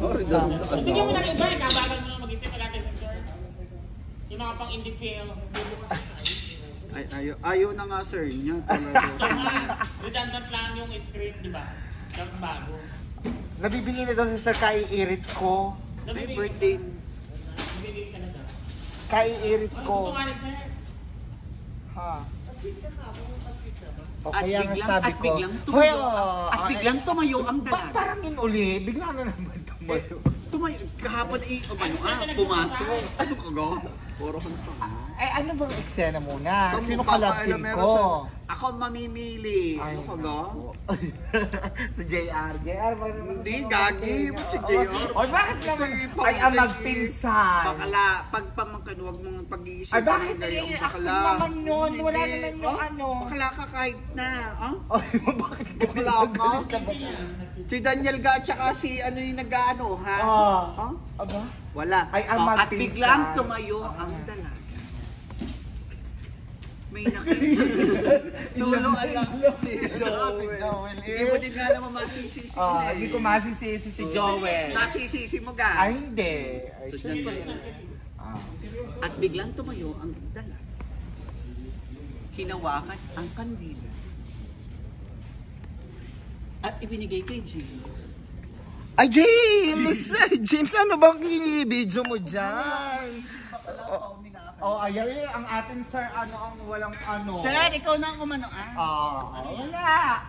Bigyan mo ng iba, kabagal mo na mag-isip wala tayo sa sir. Yung mga pang indie film. Ayaw na nga sir niya talaga. Redundant lang yung script, di ba? Dapat bago. Nabibigay na daw sa sir kaiirit ko. Ay, birthday. Nabibigay ka na daw. Kaiirit ko. Gusto nga ni sir. Ha? O At kaya nga biglang, sabi at ko, biglang hoy, tumayo. At biglang tumayo ang dalaga. parang yun uli, bigla na naman tumayo. Tumayo, kahapon pumasok. Ano ka ga? Puro kang tanga. Ano bang eksena muna? Sino kalapin ko? Ako mamimili. Ay, Ano ka ga? Sa JR. JR, Hindi, gagi. Ba't si JR? O bakit naman? Ay, ang magpinsan. Bakala, pag pamangkin, huwag mong pag-iisip. Ay, bakit yung acting naman yun? Wala naman yung ano. Bakala ka kahit na. Ay, bakit Bakla ka? Si Daniel Ga at saka si ano yung nag-ano, ha? Aba? Wala. Ay, ang At magpinsan. biglang tumayo ang dalaga. May nakita. Tulong ala si Joel. Hindi mo din nga naman masisisi. Hindi ko masisisi si Joel. Nasisisi mo ga? Ay, hindi. Ay, syempre. At biglang tumayo ang dalaga. Hinawakan ang kandila. At ibinigay kay James. Ay, James! James, ano bang kinibidyo mo dyan? Ayan ang ating sir, ang walang ano. Sir, ikaw na ang umano wala.